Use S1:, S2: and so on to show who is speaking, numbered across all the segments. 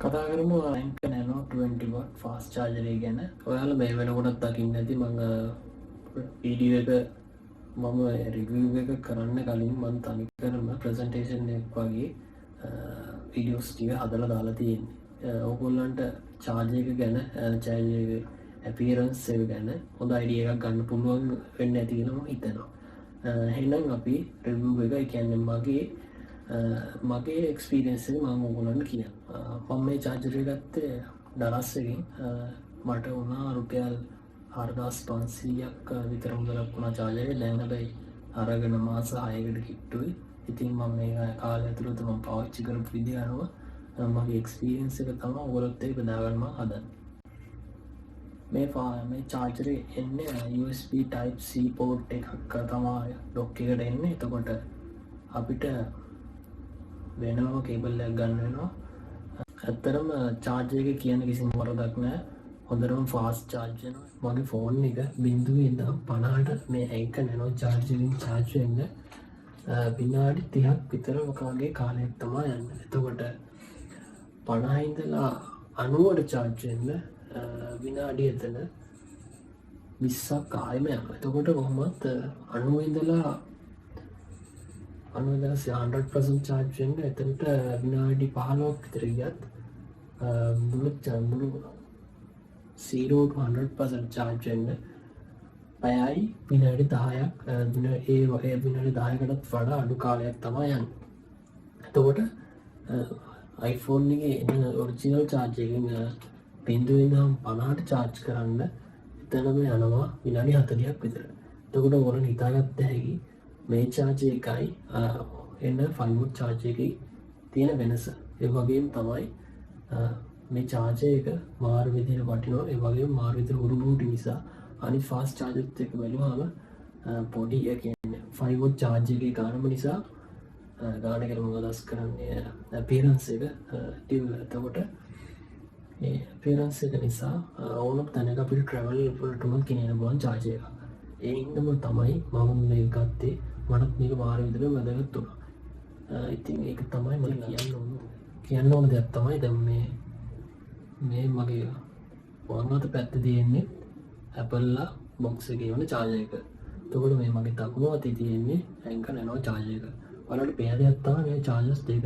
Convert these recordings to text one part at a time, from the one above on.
S1: කතා කරමු Anker Nano 20 watt fast charger එක ගැන. ඔයාලා මේ වෙනකොටත් දකින්න ඇති මම වීඩියෝ එක මම රිවිව් එක කරන්න කලින් මම තනිකරම ප්‍රසන්ටේෂන් එකක් වගේ වීඩියෝස් ටික හදලා දාලා තියෙන්නේ. ඕගොල්ලන්ට charge එක ගැන charge එක appearance එක ගැන හොඳ idea එකක් ගන්න පුළුවන් වෙන්න ඇති කියලා මම හිතනවා. එහෙනම් අපි රිවිව් එක කියන්නේ මගේ එක්ස්පීරියන්ස් එක මම ඔයගොල්ලන්ට කියන්නම්. මම මේ charger එක ගත්තේ ඩලස් එකෙන්. මට වුණා රුපියල් 4500ක් විතර මුදලක් වුණා charger එක. දැන් හැබැයි අරගෙන මාස 6කට කිට්ටුයි. ඉතින් මම මේ කාලය ඇතුළත මම පාවිච්චි කරපු විදිහ අනුව මගේ එක්ස්පීරියන්ස් එක තමයි ඔයගොල්ලොත් එක්ක බෙදා ගන්න මම හදන්නේ. මේ charger එක එන්නේ USB type C port එකක් තමයි dock එකට එන්නේ. එතකොට අපිට වෙනම කේබල් එකක් ගන්න වෙනවා. ඇත්තටම charger එක කියන කිසිම වරදක් නැහැ. හොඳටම fast charge වෙනවා. මගේ ෆෝන් එක 0 ඉඳන් 50ට මේ Anker Nano charger එකෙන් charge වෙන්න විනාඩි 30ක් විතර වගේ කාලයක් තමයි යන්නේ. එතකොට 50 ඉඳලා 90ට charge වෙන්න විනාඩි එතන 20ක් ආයෙම යනවා. එතකොට කොහොමත් 90 ඉඳලා 100% charge වෙන්න එතනට විනාඩි 15ක් විතර ගියත් මුළු 0 to 100% charge වෙන්න පැයයි විනාඩි 10ක් ඒ වගේ විනාඩි 10කටත් වඩා අඩු කාලයක් තමයි යන්නේ. එතකොට iPhone එකේ එන ඔරිජිනල් charge එකෙන් 0 ඉඳන් 50ට charge කරන්න එතනම යනවා විනාඩි 40ක් විතර. එතකොට ඔයගොල්ලෝ හිතාගත්ත හැකි මේ charge එකයි එන 5 watt charge එකේ තියෙන වෙනස. ඒ වගේම තමයි මේ charger එක මාරු විදිහට වටිනවා. ඒ වගේම මාරු විදිහට උරුබුටි නිසා අනිත් fast charger එක බැලුවාම පොඩි ඒ කියන්නේ 5 watt charge එකේ ගානම නිසා ගාන කියලා මම අදහස් කරන්නේ appearance එක එතකොට ඒ appearance එක නිසා ඕනම තැනක අපිට travel වලට උනත් ගෙනියන්න පුළුවන් charger එකක්. ඒ හින්දාම තමයි මම මේක ගත්තේ. මටත් මේක මාර විදිහට වැදගත් වුණා. ඉතින් ඒක තමයි මම කියන්න ඕන දෙයක් තමයි දැන් මේ මගේ වර්ණත පැත්තේ තියෙන්නේ Apple ලා box එකේ වුණ charger එක. එතකොට මේ මගේ දකුණු අතේ තියෙන්නේ Anker Nano charger එක. ඔයාලට පේන දෙයක් තමයි මේ chargers දෙක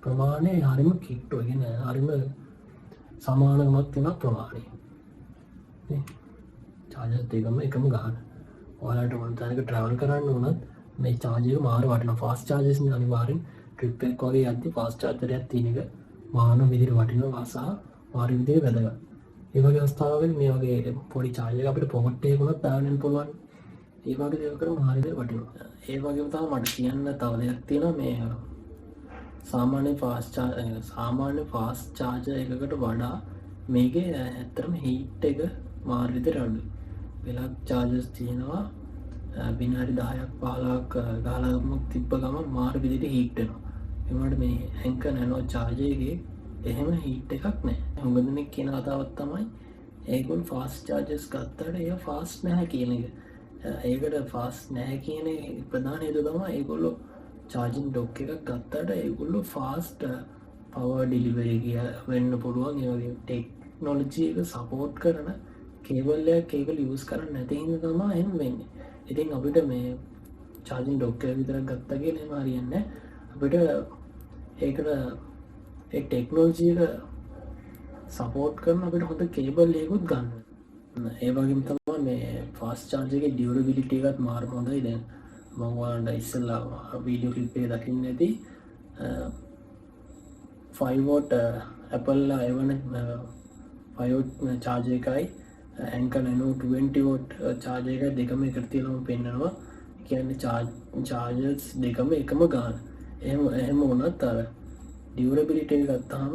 S1: ප්‍රමාණය හරිම කිට්ටු. ඒ කියන්නේ හරිම සමානමක් තියෙන ප්‍රමාණය. නේ chargers දෙකම එකම ගාන. ඔයාලට මොන තැනක travel කරන්න වුණත් මේ charger එක මාර වටිනවා. fast chargers නේ අනිවාර්යෙන් trip එක වගේ යද්දි fast charger එකක් තියෙන එක මාන විදිහට වටිනවා සහ මාර විදිහට වැදගත්. ඒ වගේ අවස්ථාවකදී මේ වගේ පොඩි charger එක අපිට pocket එකක උනත් දාන්න පුළුවන්. ඒ වගේ දේවල් කරලා මාර විදිහට වටිනවා. ඒ වගේම තමයි මට කියන්න තව දෙයක් තියෙනවා. මේ සාමාන්‍ය fast charger එකකට වඩා මේකේ ඇත්තටම heat එක මාර විදිහට අඩුයි. වෙලක් chargers තියෙනවා විනාඩි 10ක් 15ක් ගහලා තිබ්බ ගමන් මාර විදිහට heat වෙනවා. ඒ වුණාට මේ Anker Nano charger එකේ එහෙම heat එකක් නැහැ. හුඟ දෙනෙක් කියන කතාවක් තමයි ඒගොල්ලෝ fast chargers ගත්තට ඒක fast නැහැ කියන එක. ඒකට fast නැහැ කියන ප්‍රධාන හේතුව තමයි ඒගොල්ලෝ charging dock එකක් ගත්තට ඒගොල්ලෝ fast power delivery වෙන්න පුළුවන්. ඒ වගේ technology එක support කරන කේබල් එකක් ඒගොල්ලෝ use කරන්නේ නැති හින්දා තමයි එහෙම වෙන්නේ. ඉතින් අපිට මේ charging dock එක විතරක් ගත්තා කියලා එහෙම හරියන්නේ නැහැ. අපිට ඒකට ඒ ටෙක්නොලොජි එක සපෝට් කරන අපිට හොඳ කේබල් එකකුත් ගන්න. ඒ වගේම තමයි මේ fast charger එකේ durability එකත් මාර හොඳයි. දැන් මම ඔයාලට ඉස්සෙල්ලා වීඩියෝ ක්ලිප් එක දකින්න ඇති 5 watt Apple ලා එවන 5 watt charger එකයි Anker Nano 20 watt charger එක දෙකම එකට තියලාම පෙන්නනවා. කියන්නේ chargers දෙකම එකම ගාන. එහෙම වුණත් අර durability එක ගත්තාම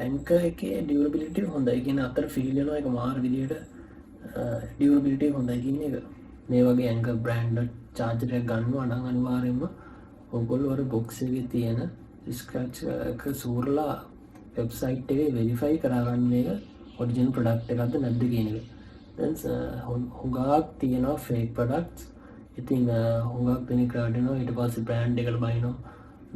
S1: Anker එකේ durability හොඳයි. කියන්නේ අතර feel වෙනවා ඒක මාර විදියට durability හොඳයි කියන එක. මේ වගේ Anker branded charger එකක් ගන්නවා නම් අනිවාර්යයෙන්ම ඔයගොල්ලෝ අර box එකේ තියෙන scratch එක සූරලා website එකේ verify කරගන්න එක original product එකක්ද නැද්ද කියන එක. දැන් හුඟක් තියෙනවා fake products. ඉතින් හුඟක් දෙනෙක් රැවටෙනවා. ඊට පස්සේ brand එකට බයිනවා.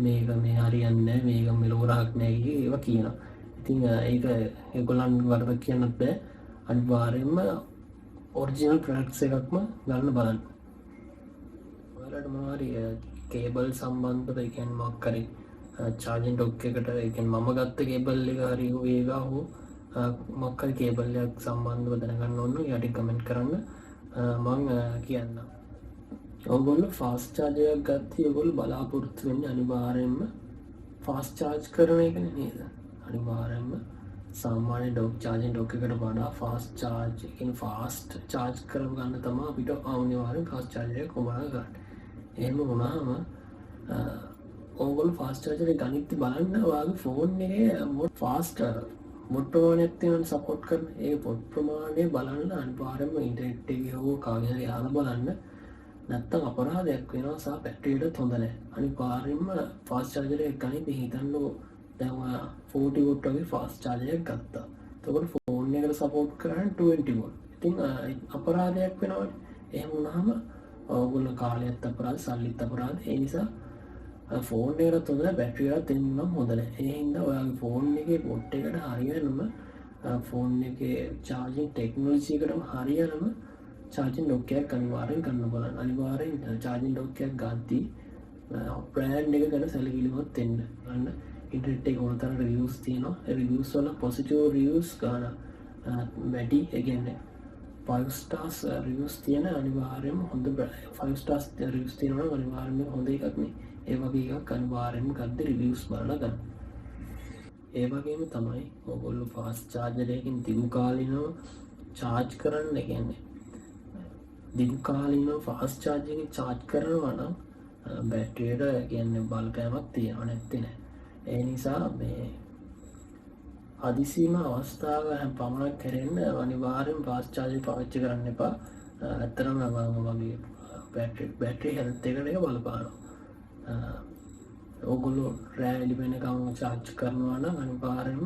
S1: මේක මේ හරියන්නේ මේක මෙලෝරහක් නෑ ඒවා කියනවා. ඉතින් ඒක ඒගොල්ලන් වරද කියන්නත් බෑ. අනිවාර්යෙන්ම ඔරිජිනල් ප්‍රොඩක්ට්ස් එකක්ම ගන්න බලන්න. ඔයාලට මොනවාරි කේබල් සම්බන්ධව ඒ කියන්නේ මොකක් හරි චාර්ජින් ඩොක් එකට ඒ කියන්නේ මම ගත්ත කේබල් එක හරි ඒක හෝ මොකක් හරි කේබල් එකක් සම්බන්ධව දැනගන්න ඕන නම් යටි කමෙන්ට් කරන්න මම කියන්නම්. ඔයගොල්ලෝ ෆාස්ට් චාර්ජර් එකක් ගත්තී ඔයගොල්ලෝ බලාපොරොත්තු වෙන්නේ අනිවාර්යෙන්ම ෆාස්ට් චාර්ජ් කරන එකනේ නේද? අනිවාර්යෙන්ම සාමාන්‍ය චාර්ජින් ඩොක් එකට වඩා ෆාස්ට් චාර්ජ් කියන්නේ ෆාස්ට් චාර්ජ් කරගන්න තමයි අපිට අනිවාර්යෙන් ෆාස්ට් චාර්ජර් එක කොහොමද ගන්න. එහෙම වුණාම ඕගොල්ලෝ ෆාස්ට් චාර්ජර් එක ගනිද්දි බලන්න ඔයාගේ ෆෝන් එකේ ෆාස්ට් මොඩ් ප්‍රමාණයක් තියෙනවා සපෝට් කරන ඒ මොඩ් ප්‍රමාණය බලන්න අනිවාර්යෙන්ම ඉන්ටර්නෙට් එකේ හෝ කාගේ හරි යාලා බලන්න. නැත්තම් අපරාධයක් වෙනවා සහ බැටරියට හොඳ නැහැ. අනිවාර්යෙන්ම ෆාස්ට් චාර්ජර් එකක් ගනිද්දි හිතන්නකෝ දැන් ඔයා 40 වෝල්ට් වගේ ෆාස්ට් චාර්ජර් එකක් ගත්තා. එතකොට ෆෝන් එකට සපෝට් කරන්නේ 20 වෝල්ට්. ඉතින් අපරාධයක් වෙනවනේ. එහෙම වුණාම ඔයගොල්ලෝ කාලයත් අපරාධ සල්ලිත් අපරාධ. ඒ නිසා ෆෝන් එකට හොඳ බැටරියට දෙන්නම් හොඳ නැහැ. ඒ හින්දා ඔයාගේ ෆෝන් එකේ පොට් එකට හරියනම ෆෝන් එකේ චාර්ජින් ටෙක්නොලොජි එකටම හරියනම චාර්ජින් ඩොක් එකක් අනිවාර්යෙන් ගන්න බලන්න. අනිවාර්යෙන් චාර්ජින් ඩොක් එකක් ගත්තී බ්‍රෑන්ඩ් එක ගැන සැලකිලිමත් වෙන්න. ගන්න ඉන්ටර්නෙට් එකේ ඕන තරම් රිවිව්ස් තියෙනවා. ඒ රිවිව්ස් වල පොසිටිව් රිවිව්ස් ගන්න වැඩි. ඒ කියන්නේ 5 stars රිවිව්ස් තියෙන අනිවාර්යෙන්ම හොඳ 5 stars රිවිව්ස් තියෙනවා අනිවාර්යෙන්ම හොඳ එකක් නේ. ඒ වගේ එකක් අනිවාර්යෙන්ම ගද්දි රිවිව්ස් බලලා ගන්න. ඒ වගේම තමයි ඔයගොල්ලෝ ෆාස්ට් චාර්ජර් එකකින් දිගු කාලිනව charge කරන්න කියන්නේ දිගු කාලිනව ෆාස්ට් චාර්ජර් එකකින් charge කරනවා නම් බැටරියට කියන්නේ බලපෑමක් තියෙනව නැත්තේ නෑ. ඒ නිසා මේ හදිසියම අවස්ථාව පමණක් කරෙන්න අනිවාර්යෙන් ෆාස්ට් චාර්ජර් පාවිච්චි කරන්න එපා. ඇත්තටම මගේ බැටරි හෙල්ත් එකට එක බලපානවා. ඔයගොල්ලෝ රෑ එළි වෙනකම් charge කරනවා නම් අනිවාර්යෙන්ම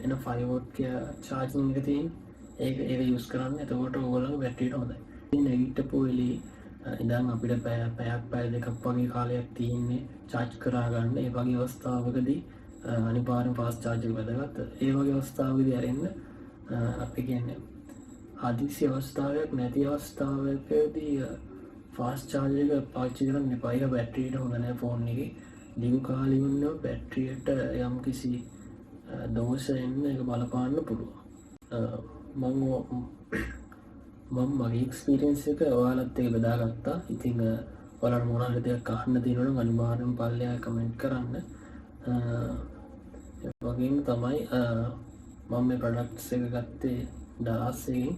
S1: එන 5 watt charging එක තියෙන ඒක use කරන්න. එතකොට ඔයගොල්ලෝගේ බැටරියට හොඳයි. ඉතින් නැගිටපු වෙලේ ඉඳන් අපිට පැය දෙකක් වගේ කාලයක් තියෙන්නේ charge කරා ගන්න. ඒ වගේ අවස්ථාවකදී අනිවාර්යෙන් ෆාස්ට් චාර්ජර් වැදගත්. ඒ වගේ අවස්ථාවකදී අරින්න අපි කියන්නේ හදිසි අවස්ථාවක් නැති අවස්ථාවකදී ෆාස්ට් චාර්ජර් එක පාවිච්චි කරන්න එපා. ඒක බැටරියට හොඳ නැහැ ෆෝන් එකේ. දිගු කාලීනව බැටරියට යම්කිසි දෝෂ එන්න ඒක බලපාන්න පුළුවන්. මම මගේ එක්ස්පීරියන්ස් එක ඔයාලත් එක්ක බෙදාගත්තා. ඉතින් ඔයාලට මොන හරි දෙයක් අහන්න තියෙනවා නම් අනිවාර්යෙන් පල්ලෙහා කමෙන්ට් කරන්න. ඒ වගේම තමයි මම මේ ප්‍රොඩක්ට්ස් එක ගත්තේ ඩාස් එකෙන්.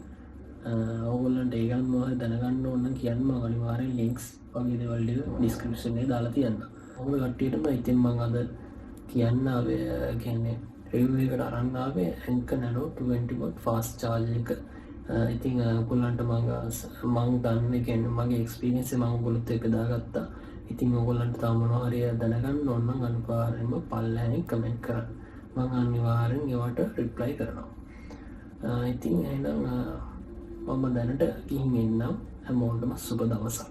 S1: ඔයගොල්ලන්ට ඒ ගැන මොනවද දැනගන්න ඕන නම් කියන්න මම අනිවාර්යෙන් ලින්ක්ස් වගේ දේවල් ටික ඩිස්ක්‍රිප්ෂන් එකේ දාලා තියන්නම්. ඔය කට්ටියටම ඉතින් මම අද කියන්න ආවේ කියන්නේ රිවිව් එකට අරන් ආවේ Anker Nano 20 watt fast charge එක. ඉතින් ඔයගොල්ලන්ට මම දන්නේ කියන්නේ මගේ එක්ස්පීරියන්ස් එක මම ඔයගොල්ලොත් එක්ක දාගත්තා. ඉතින් ඔයගොල්ලන්ට තව මොනවා හරි දැනගන්න ඕන නම් අනිවාර්යෙන්ම පල්ලෙහාන් කමෙන්ට් කරන්න. මම අනිවාර්යෙන් ඒවට රිප්ලයි කරනවා. ඉතින් එහෙනම් මම දැනට ගිහින් එන්නම්. හැමෝටම සුබ දවසක්.